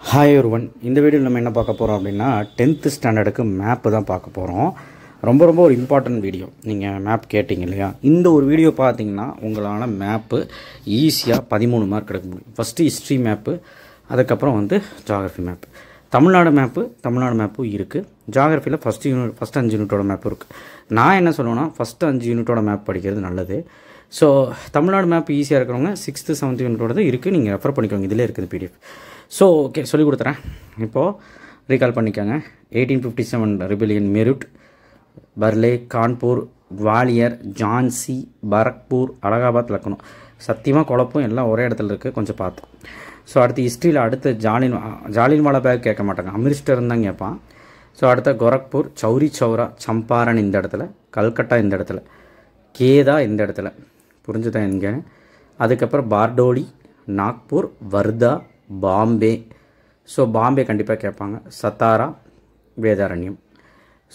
Hi ஒருவன் இந்த வீடியோவில் நம்ம என்ன பார்க்க போகிறோம் அப்படின்னா 10th ஸ்டாண்டர்டுக்கு மேப்பு தான் பார்க்க போகிறோம். ரொம்ப ஒரு இம்பார்ட்டன்ட் வீடியோ. நீங்கள் மேப் கேட்டிங்க இல்லையா, இந்த ஒரு வீடியோ பார்த்தீங்கன்னா உங்களால் மேப்பு ஈஸியாக 13 மார்க் எடுக்க முடியும். ஃபஸ்ட்டு ஹிஸ்ட்ரி மேப்பு, அதுக்கப்புறம் ஜாகிரஃபி மேப்பு. தமிழ்நாடு மேப்பும் இருக்குது. ஜாகிரஃபியில் ஃபஸ்ட் 5 யூனிட்டோட மேப்பு இருக்குது. நான் என்ன சொல்லுவேன்னா ஃபஸ்ட்டு 5 யூனிட்டோட மேப் படிக்கிறது நல்லது. ஸோ தமிழ்நாடு மேப் ஈஸியாக இருக்கிறவங்க 6th 7th யூனிட்டோடது இருக்குது, நீங்கள் ரெஃபர் பண்ணிக்கோங்க. இதிலே இருக்குது பிடிஎஃப். ஸோ ஓகே, சொல்லிக் கொடுத்துறேன். இப்போது ரீகால் பண்ணிக்கோங்க. 1857 ரிபெலியன், மெருட், பர்லே, கான்பூர், குவாலியர், ஜான்சி, பரக்பூர், அலகாபாத், லக்னோ. சத்தியமாக குழப்பம், எல்லாம் ஒரே இடத்துல இருக்குது, கொஞ்சம் பார்த்து. ஸோ அடுத்து ஹிஸ்ட்ரியில் அடுத்து ஜாலியன்வாலா பேக் கேட்க மாட்டாங்க, அமிர்தசரம் தான் கேட்பான். ஸோ அடுத்த கோரக்பூர், சௌரி சௌரா, சம்பாரன் இந்த இடத்துல, கல்கட்டா இந்த இடத்துல, கேதா இந்த இடத்துல, புரிஞ்சுதான் எங்கன்னு. அதுக்கப்புறம் பார்டோலி, நாக்பூர், வர்தா, பாம்பே. ஸோ பாம்பே கண்டிப்பாக கேட்பாங்க. சத்தாரா, வேதாரண்யம்.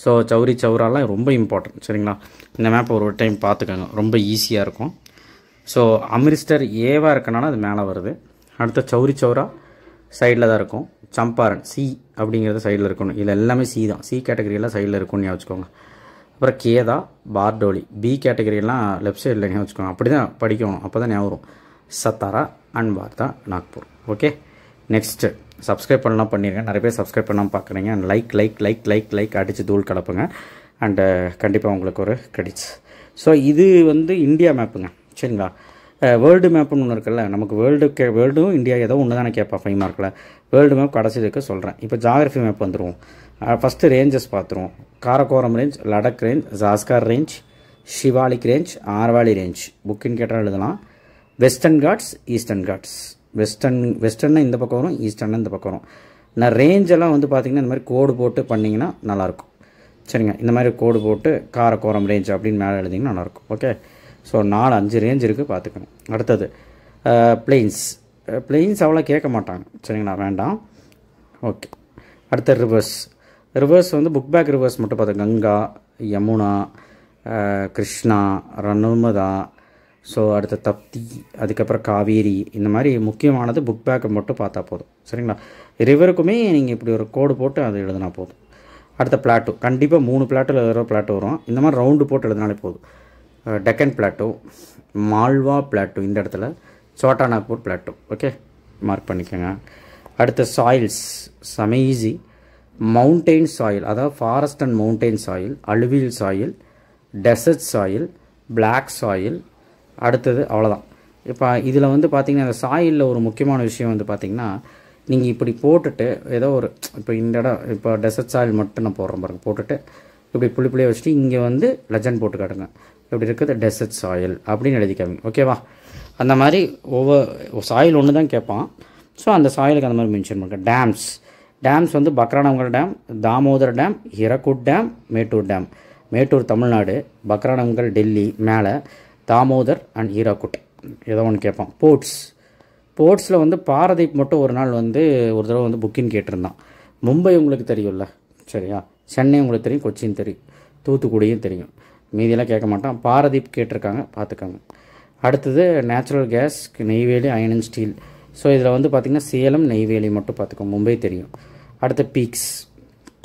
ஸோ சௌரி சௌராலாம் ரொம்ப இம்பார்ட்டன்ட், சரிங்களா? இந்த மேப் ஒரு டைம் பார்த்துக்கோங்க, ரொம்ப ஈஸியாக இருக்கும். ஸோ அமிர்தசர் ஏவாக இருக்கனால அது மேலே வருது. அடுத்த சௌரி சௌரா சைடில் தான் இருக்கும். சம்பாரன் சி அப்படிங்கிறது சைடில் இருக்கணும். இதில் எல்லாமே சி தான், சி கேட்டகரியெல்லாம் சைடில் இருக்கும்னு யோசிச்சுக்கோங்க. அப்புறம் கேதா, பார்டோலி, பி கேட்டகரியெல்லாம் லெஃப்ட் சைடில் ஞாபகம். அப்படி தான் படிக்கணும், அப்போ தான் ஞாபகம் வரும். Satara and Wardha, Nagpur. Okay, next subscribe பண்ணலாம் பண்ணிடுங்க. நிறைய பேர் சப்ஸ்கிரைப் பண்ணாமல் பார்க்குறீங்க. அண்ட் லைக் அடித்து தூள் கலப்புங்க. அண்டு கண்டிப்பாக உங்களுக்கு ஒரு கிரெடிட்ஸ். ஸோ இது இந்தியா மேப்புங்க, சரிங்களா? வேர்ல்டு மேப்புன்னு ஒன்று இருக்குல்ல, நமக்கு வேர்ல்டும் இந்தியா ஏதோ ஒன்று தானே கேட்பா 5 மார்க்கில். வேர்ல்டு மேப் கடைசிக்கு சொல்கிறேன். இப்போ ஜாகிரஃபி மேப் வந்துடுவோம். ஃபஸ்ட்டு ரேஞ்சஸ் பார்த்துருவோம். Karakoram range, Ladakh range, Zanskar range, Shivalik range, Aravalli range. புக்கின்னு கேட்டால் எழுதலாம். Western ghats, eastern ghats. வெஸ்டர்னா இந்த பக்கம் வரும், ஈஸ்டர்னா இந்த பக்கம் வரும். நான் ரேஞ்செல்லாம் பார்த்திங்கன்னா இந்த மாதிரி கோடு போட்டு பண்ணிங்கன்னா நல்லாயிருக்கும், சரிங்க? இந்த மாதிரி கோடு போட்டு காரக்கோரம் ரேஞ்ச் அப்படின்னு மேலே எழுதிங்கன்னா நல்லாயிருக்கும். ஓகே, ஸோ 4-5 ரேஞ்ச் இருக்குது, பார்த்துக்கணும். அடுத்தது பிளெயின்ஸ் அவ்வளோ கேட்க மாட்டாங்க, சரிங்களா? வேண்டாம். ஓகே, அடுத்த ரிவர்ஸ் புக் பேக் ரிவர்ஸ் மட்டும் பார்த்து. கங்கா, யமுனா, கிருஷ்ணா, நர்மதா. ஸோ அடுத்த தப்தி, அதுக்கப்புறம் காவேரி. இந்த மாதிரி முக்கியமானது புக் பேக்கை மட்டும் பார்த்தா போதும், சரிங்களா? ரிவருக்குமே நீங்கள் இப்படி ஒரு கோடு போட்டு அதை எழுதினா போதும். அடுத்த பிளாட்டோ, கண்டிப்பாக 3 பிளாட்டோவில் பிளாட்டோ வரும். இந்த மாதிரி ரவுண்டு போட்டு எழுதினாலே போதும். டெக்கன் பிளாட்டோ, மால்வா பிளாட்டோ இந்த இடத்துல, Chota Nagpur plateau. Okay, mark பண்ணிக்கோங்க. அடுத்த சாயில்ஸ் சமைஈஸி. மவுண்டெயின் சாயில், அதாவது forest and mountain soil, alluvial soil, desert soil, black soil. அடுத்தது அவ்வளோதான். இப்போ இதில் பார்த்திங்கன்னா அந்த சாயிலில் ஒரு முக்கியமான விஷயம் பார்த்திங்கன்னா, நீங்கள் இப்படி போட்டுட்டு ஏதோ ஒரு இப்போ இந்த இடம் இப்போ டெசர்ட் சாயில் மட்டும் நான் போடுறேன் பாருங்க, போட்டுட்டு இப்படி புள்ளியே வச்சுட்டு இங்கே லெஜண்ட் போட்டு காட்டுங்க. இப்படி இருக்குது டெசர்ட் சாயில் அப்படின்னு எழுதிக்காங்க, ஓகேவா? அந்த மாதிரி ஒவ்வொரு சாயில் ஒன்று தான் கேட்பான். ஸோ அந்த சாயிலுக்கு அந்த மாதிரி மென்ஷன் பண்ணுங்க. Dams Bhakra Nangal dam, Damodar dam, Hirakud dam, Mettur dam. Mettur Tamil Nadu, Bhakra Nangal Delhi மேலே, தாமோதர் அண்ட் ஹீராகுட் ஏதோ ஒன்று கேட்பான். போர்ட்ஸில் பாரதீப் மட்டும் ஒரு நாள் ஒரு தடவை புக்கிங் கேட்டிருந்தான். மும்பை உங்களுக்கு தெரியும்ல, சரியா? சென்னை உங்களுக்கு தெரியும், கொச்சின் தெரியும், தூத்துக்குடியும் தெரியும். மீதியெல்லாம் கேட்க மாட்டான். பாரதீப் கேட்டிருக்காங்க, பார்த்துக்காங்க. அடுத்தது natural gas, Neyveli, iron and steel. So இதில் பார்த்திங்கன்னா சேலம், நெய்வேலி மட்டும் பார்த்துக்கோங்க, மும்பை தெரியும். அடுத்த பீக்ஸ்,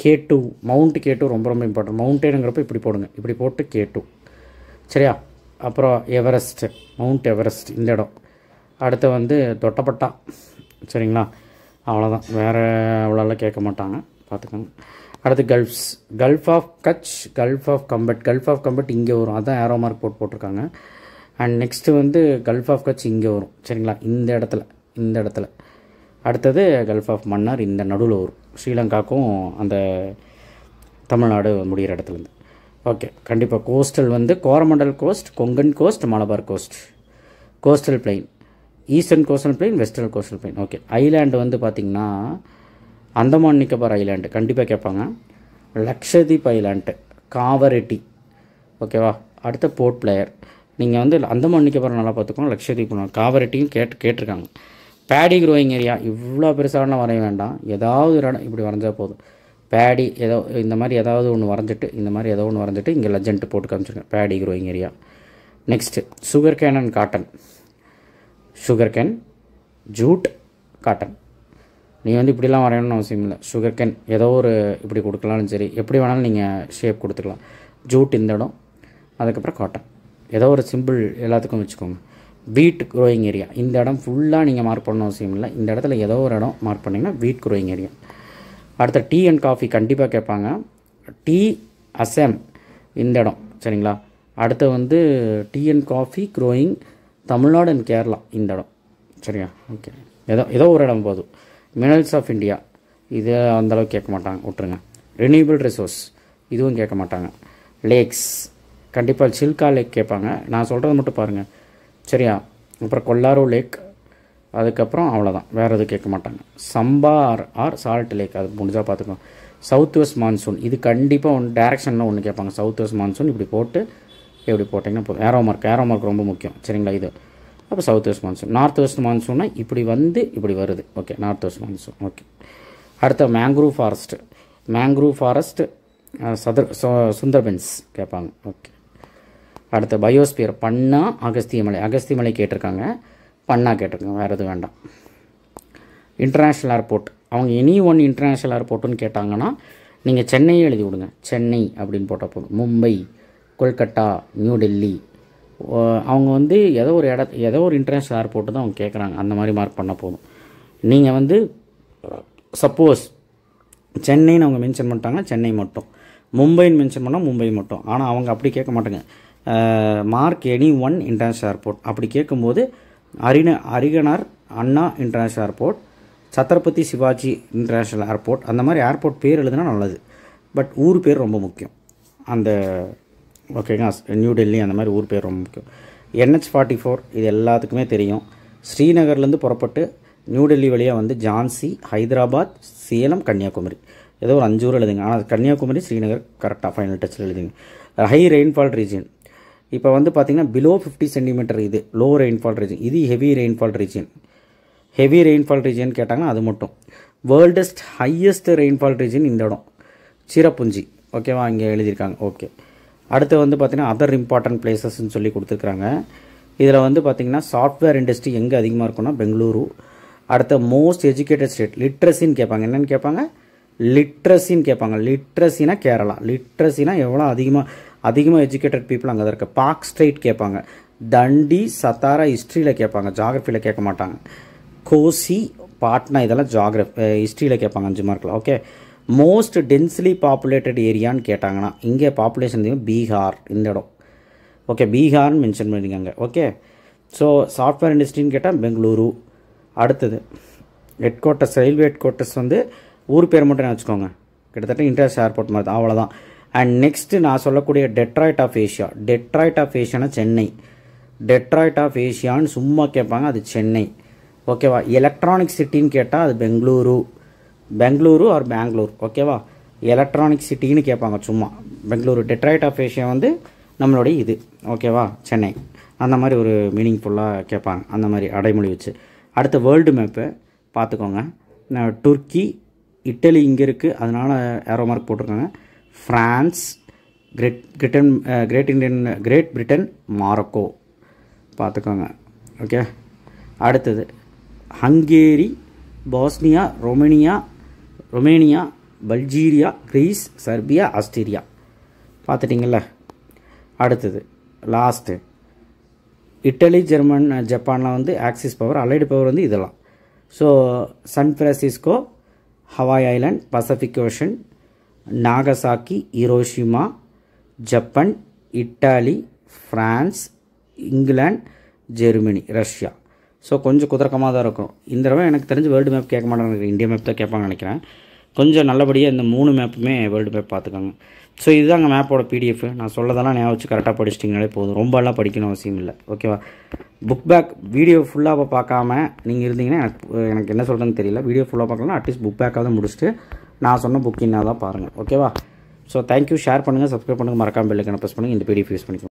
K2, மவுண்ட் K2 ரொம்ப இம்பார்ட்டன்ட். மவுண்டேனுங்கிறப்ப இப்படி போடுங்க, இப்படி போட்டு K2, சரியா? அப்புறம் எவரெஸ்ட், மவுண்ட் எவரெஸ்ட் இந்த இடம். அடுத்து தொட்டப்பட்டா, சரிங்களா? அவ்வளோதான், வேறு அவ்வளோலாம் கேட்க மாட்டாங்க, பார்த்துக்கோங்க. அடுத்து gulf of Kutch, gulf of Khambhat இங்கே வரும், அதான் ஏரோ மார்க் போட்டிருக்காங்க. And next gulf of Kutch இங்கே வரும், சரிங்களா? இந்த இடத்துல. அடுத்தது கல்ஃப் ஆஃப் மன்னார் இந்த நடுவில் வரும், ஸ்ரீலங்காவுக்கும் அந்த தமிழ்நாடு முடிகிற இடத்துலேருந்து. ஓகே, கண்டிப்பாக coastal Coromandel coast, Konkan coast, Malabar coast. Coastal plain, eastern coastal plain, western coastal plain. Okay, island பார்த்திங்கன்னா அந்தமான் நிக்கோபார் ஐலாண்டு கண்டிப்பாக கேட்பாங்க. லக்ஷதீப் ஐலாண்டு, காவரெட்டி, ஓகேவா? அடுத்த போர்ட் பிளேயர். நீங்கள் அந்தமான் நிக்கோபார் நல்லா பார்த்துக்கோங்க, லக்ஷதீப், காவரெட்டியும் கேட்டிருக்காங்க. பேடி க்ரோயிங் ஏரியா, இவ்வளோ பெருசாலாம் வரைய வேண்டாம், ஏதாவது ஒரு இடம் இப்படி வரைஞ்சா போதும். பேடி ஏதோ இந்த மாதிரி ஏதாவது ஒன்று வரைஞ்சிட்டு இங்கே லெஜண்ட் போட்டு காமிச்சிருக்கேன், paddy growing area. Next sugar cane and cotton, jute, cotton. நீங்கள் வந்து இப்படிலாம் வரையணும்னு அவசியம் இல்லை. சுகர் கேன் ஏதோ ஒரு இப்படி கொடுக்கலாலும் சரி, எப்படி வேணாலும் நீங்கள் ஷேப் கொடுத்துக்கலாம். ஜூட் இந்த இடம், அதுக்கப்புறம் காட்டன், ஏதோ ஒரு சிம்பிள் எல்லாத்துக்கும் வச்சுக்கோங்க. வீட் க்ரோயிங் ஏரியா இந்த இடம் ஃபுல்லாக நீங்கள் மார்க் பண்ணணும் அவசியம் இல்லை. இந்த இடத்துல ஏதோ ஒரு இடம் மார்க் பண்ணிங்கன்னா வீட் க்ரோயிங் ஏரியா. அடுத்த டீ அண்ட் காஃபி கண்டிப்பாக கேட்பாங்க. டீ அசம் இந்த இடம் சரிங்களா. அடுத்து வந்து tea and coffee growing Tamil Nadu and Kerala இந்த இடம் சரியா. ஓகே, ஏதோ ஒரு இடம் போதும். மினரல்ஸ் ஆஃப் இந்தியா இது அந்தளவுக்கு கேட்க மாட்டாங்க, விட்டுருங்க. ரினியூவபிள் ரிசோர்ஸ் இதுவும் கேட்க மாட்டாங்க. லேக்ஸ் கண்டிப்பாக சில்கா லேக் கேட்பாங்க, நான் சொல்கிறது மட்டும் பாருங்கள் சரியா. அப்புறம் கொல்லாரோ லேக், அதுக்கப்புறம் அவ்வளோதான், வேறு எதுவும் கேட்க மாட்டாங்க. சம்பா ஆர் சால்ட் லேக் அது முடிஞ்சால் பார்த்துக்கோங்க. சவுத் வெஸ்ட் மான்சூன் இது கண்டிப்பாக ஒன்று டேரெக்ஷனில் ஒன்று கேட்பாங்க. சவுத் வெஸ்ட் மான்சூன் இப்படி போட்டு எப்படி போட்டிங்கன்னா போதும். ஏரோ மார்க் ரொம்ப முக்கியம் சரிங்களா. இது அப்போ south west monsoon. North west மான்சூன்னா இப்படி வந்து இப்படி வருது. Okay, north west monsoon. Okay, அடுத்த மேங்க்ரூவ் ஃபாரஸ்ட் சுந்தர்பன்ஸ் கேட்பாங்க. ஓகே, அடுத்த பயோஸ்பியர் பன்னா அகஸ்தியமலை கேட்டிருக்காங்க, பன்னா கேட்டிருக்காங்க, வேறு எதுவும் வேண்டாம். இன்டர்நேஷ்னல் ஏர்போர்ட் அவங்க எனி ஒன் இன்டர்நேஷ்னல் ஏர்போர்ட்டுன்னு கேட்டாங்கன்னா நீங்கள் சென்னையே எழுதி விடுங்க. சென்னை அப்படின்னு போட்டால் போதும். மும்பை, கொல்கட்டா, நியூ டெல்லி அவங்க வந்து ஏதோ ஒரு இன்டர்நேஷ்னல் ஏர்போர்ட்டு தான் அவங்க கேட்குறாங்க, அந்த மாதிரி மார்க் பண்ணால் போதும். நீங்கள் வந்து சப்போஸ் சென்னைன்னு அவங்க மென்ஷன் பண்ணிட்டாங்கன்னா சென்னை மட்டும், மும்பைன்னு மென்ஷன் பண்ணால் மும்பை மட்டும். ஆனால் அவங்க அப்படி கேட்க மாட்டாங்க. Mark any one international airport அப்படி கேட்கும்போது Arignar Anna international airport, Chhatrapati Shivaji international airport, அந்த மாதிரி ஏர்போர்ட் பேர் எழுதுனா நல்லது. பட் ஊர் பேர் ரொம்ப முக்கியம். அந்த ஓகேங்களா, நியூ டெல்லி அந்த மாதிரி ஊர் பேர் ரொம்ப முக்கியம். NH-44 இது எல்லாத்துக்குமே தெரியும். ஸ்ரீநகர்லேருந்து புறப்பட்டு நியூ டெல்லி வழியாக வந்து ஜான்சி, ஹைதராபாத், சேலம், கன்னியாகுமரி ஏதோ ஒரு 5 ஊர் எழுதுங்க. ஆனால் கன்னியாகுமரி, ஸ்ரீநகர் கரெக்டாக ஃபைனல் டச்சில் எழுதுங்க. ஹை ரெயின்ஃபால் ரீஜன் இப்போ வந்து பார்த்திங்கன்னா பிலோ 50 சென்டிமீட்டர், இது லோ ரெயின்ஃபால் ரீஜன், இது ஹெவி ரெயின்ஃபால் ரீஜன் கேட்டாங்கன்னா அது மட்டும். வேர்ல்டஸ்ட் ஹையஸ்ட் ரெயின்ஃபால் ரீஜன் இந்த இடம் சிரப்புஞ்சி. ஓகேவா, இங்கே எழுதியிருக்காங்க. ஓகே, அடுத்து வந்து பார்த்திங்கன்னா அதர் இம்பார்ட்டன்ட் பிளேசஸ்ன்னு சொல்லி கொடுத்துருக்குறாங்க. இதில் வந்து பார்த்திங்கன்னா சாஃப்ட்வேர் இண்டஸ்ட்ரி எங்கே அதிகமாக இருக்குன்னா பெங்களூரு. அடுத்த மோஸ்ட் எஜுகேட்டட் ஸ்டேட் லிட்ரஸின்னு கேட்பாங்க. என்னென்னு கேட்பாங்க? லிட்ரஸினா கேரளா. லிட்ரஸினா எவ்வளோ அதிகமாக எஜுகேட்டட் பீப்புள் அங்கே தான் இருக்குது. பார்க் ஸ்ட்ரெயிட் கேட்பாங்க. தண்டி, சத்தாரா ஹிஸ்ட்ரியில் கேட்பாங்க, ஜாகிரஃபியில் கேட்க மாட்டாங்க. கோசி, பாட்னா இதெல்லாம் ஹிஸ்ட்ரியில் கேட்பாங்க 5 மார்க்கில். ஓகே, மோஸ்ட் டென்ஸ்லி பாப்புலேட்டட் ஏரியான்னு கேட்டாங்கன்னா இங்கே பாப்புலேஷன் பீகார் இந்த இடம். ஓகே, பீகார்னு மென்ஷன் பண்ணியிருக்காங்க. ஓகே, ஸோ சாஃப்ட்வேர் இண்டஸ்ட்ரின்னு கேட்டால் பெங்களூரு. அடுத்தது ரயில்வே ஹெட் குவார்ட்டர்ஸ் வந்து ஊர் பேர் மட்டும் வச்சுக்கோங்க, கிட்டத்தட்ட இன்டர்நேஷ்னல் ஏர்போர்ட் மாதிரி தான், அவ்வளோதான். அண்ட் நெக்ஸ்ட்டு நான் சொல்லக்கூடிய Detroit of Asia Chennai. Detroit of ஏஷியான்னு சும்மா கேட்பாங்க, அது சென்னை. ஓகேவா. எலக்ட்ரானிக் சிட்டின்னு கேட்டால் அது பெங்களூரு ஆர் பெங்களூர். ஓகேவா, எலக்ட்ரானிக் சிட்டின்னு கேட்பாங்க சும்மா பெங்களூரு. டெட்ராய்ட் ஆஃப் ஏஷியா வந்து நம்மளுடைய இது. ஓகேவா, சென்னை. அந்த மாதிரி ஒரு மீனிங்ஃபுல்லாக கேட்பாங்க, அந்த மாதிரி அடைமொழி வச்சு. அடுத்த வேர்ல்டு மேப்பு பார்த்துக்கோங்க. துர்க்கி, இட்டலி இங்கே இருக்குது, அதனால் ஏரோ மார்க் போட்டிருக்காங்க. ஃப்ரான்ஸ், கிரேட் பிரிட்டன், மாரக்கோ பார்த்துக்கோங்க. ஓகே, அடுத்தது Hungary, Bosnia, Romania, Bulgaria, Greece, Serbia, Austria பார்த்துட்டிங்கள. அடுத்தது லாஸ்ட்டு இட்டலி, ஜப்பானில் வந்து ஆக்சிஸ் பவர், அலைடு பவர் வந்து இதெல்லாம். So San Francisco, Hawaii island, Pacific Ocean, Nagasaki, Hiroshima, Japan, Italy, France, England, Germany, Russia. So கொஞ்சம் குதர்க்கமாக தான் இருக்கும். இந்த தடவை எனக்கு தெரிஞ்சு வேர்ல்டு மேப் கேட்க மாட்டாங்க, இந்தியா மேப் தான் கேட்பாங்கன்னு நினைக்கிறேன். கொஞ்சம் நல்லபடியாக இந்த 3 மேப்புமே வேர்ல்டு மேப் பார்த்துக்கோங்க. ஸோ இதுதாங்க மேப்போட PDF. நான் சொல்லதெல்லாம் ஞாபகம் வச்சு கரெக்டாக படிச்சிட்டிங்கனாலே போதும், ரொம்பலாம் படிக்கணும் அவசியம் இல்லை. ஓகேவா. புக் பேக் வீடியோ ஃபுல்லாக பார்க்காம நீங்கள் இருந்தீங்கன்னா எனக்கு என்ன சொல்கிறேன்னு தெரியல. வீடியோ ஃபுல்லாக பார்க்கலாம், அட்லீஸ்ட் புக் பேக்காக முடிச்சுட்டு நான் சொன்ன புக் என்ன தான் பாருங்கள். ஓகேவா. So thank you. ஷேர் பண்ணுங்கள், சப்ஸ்கிரைப் பண்ணுங்கள், மறக்காமல் பெல் ஐகானை ப்ரெஸ் பண்ணுங்கள், இந்த PDF யூஸ் பண்ணிக்கோங்க.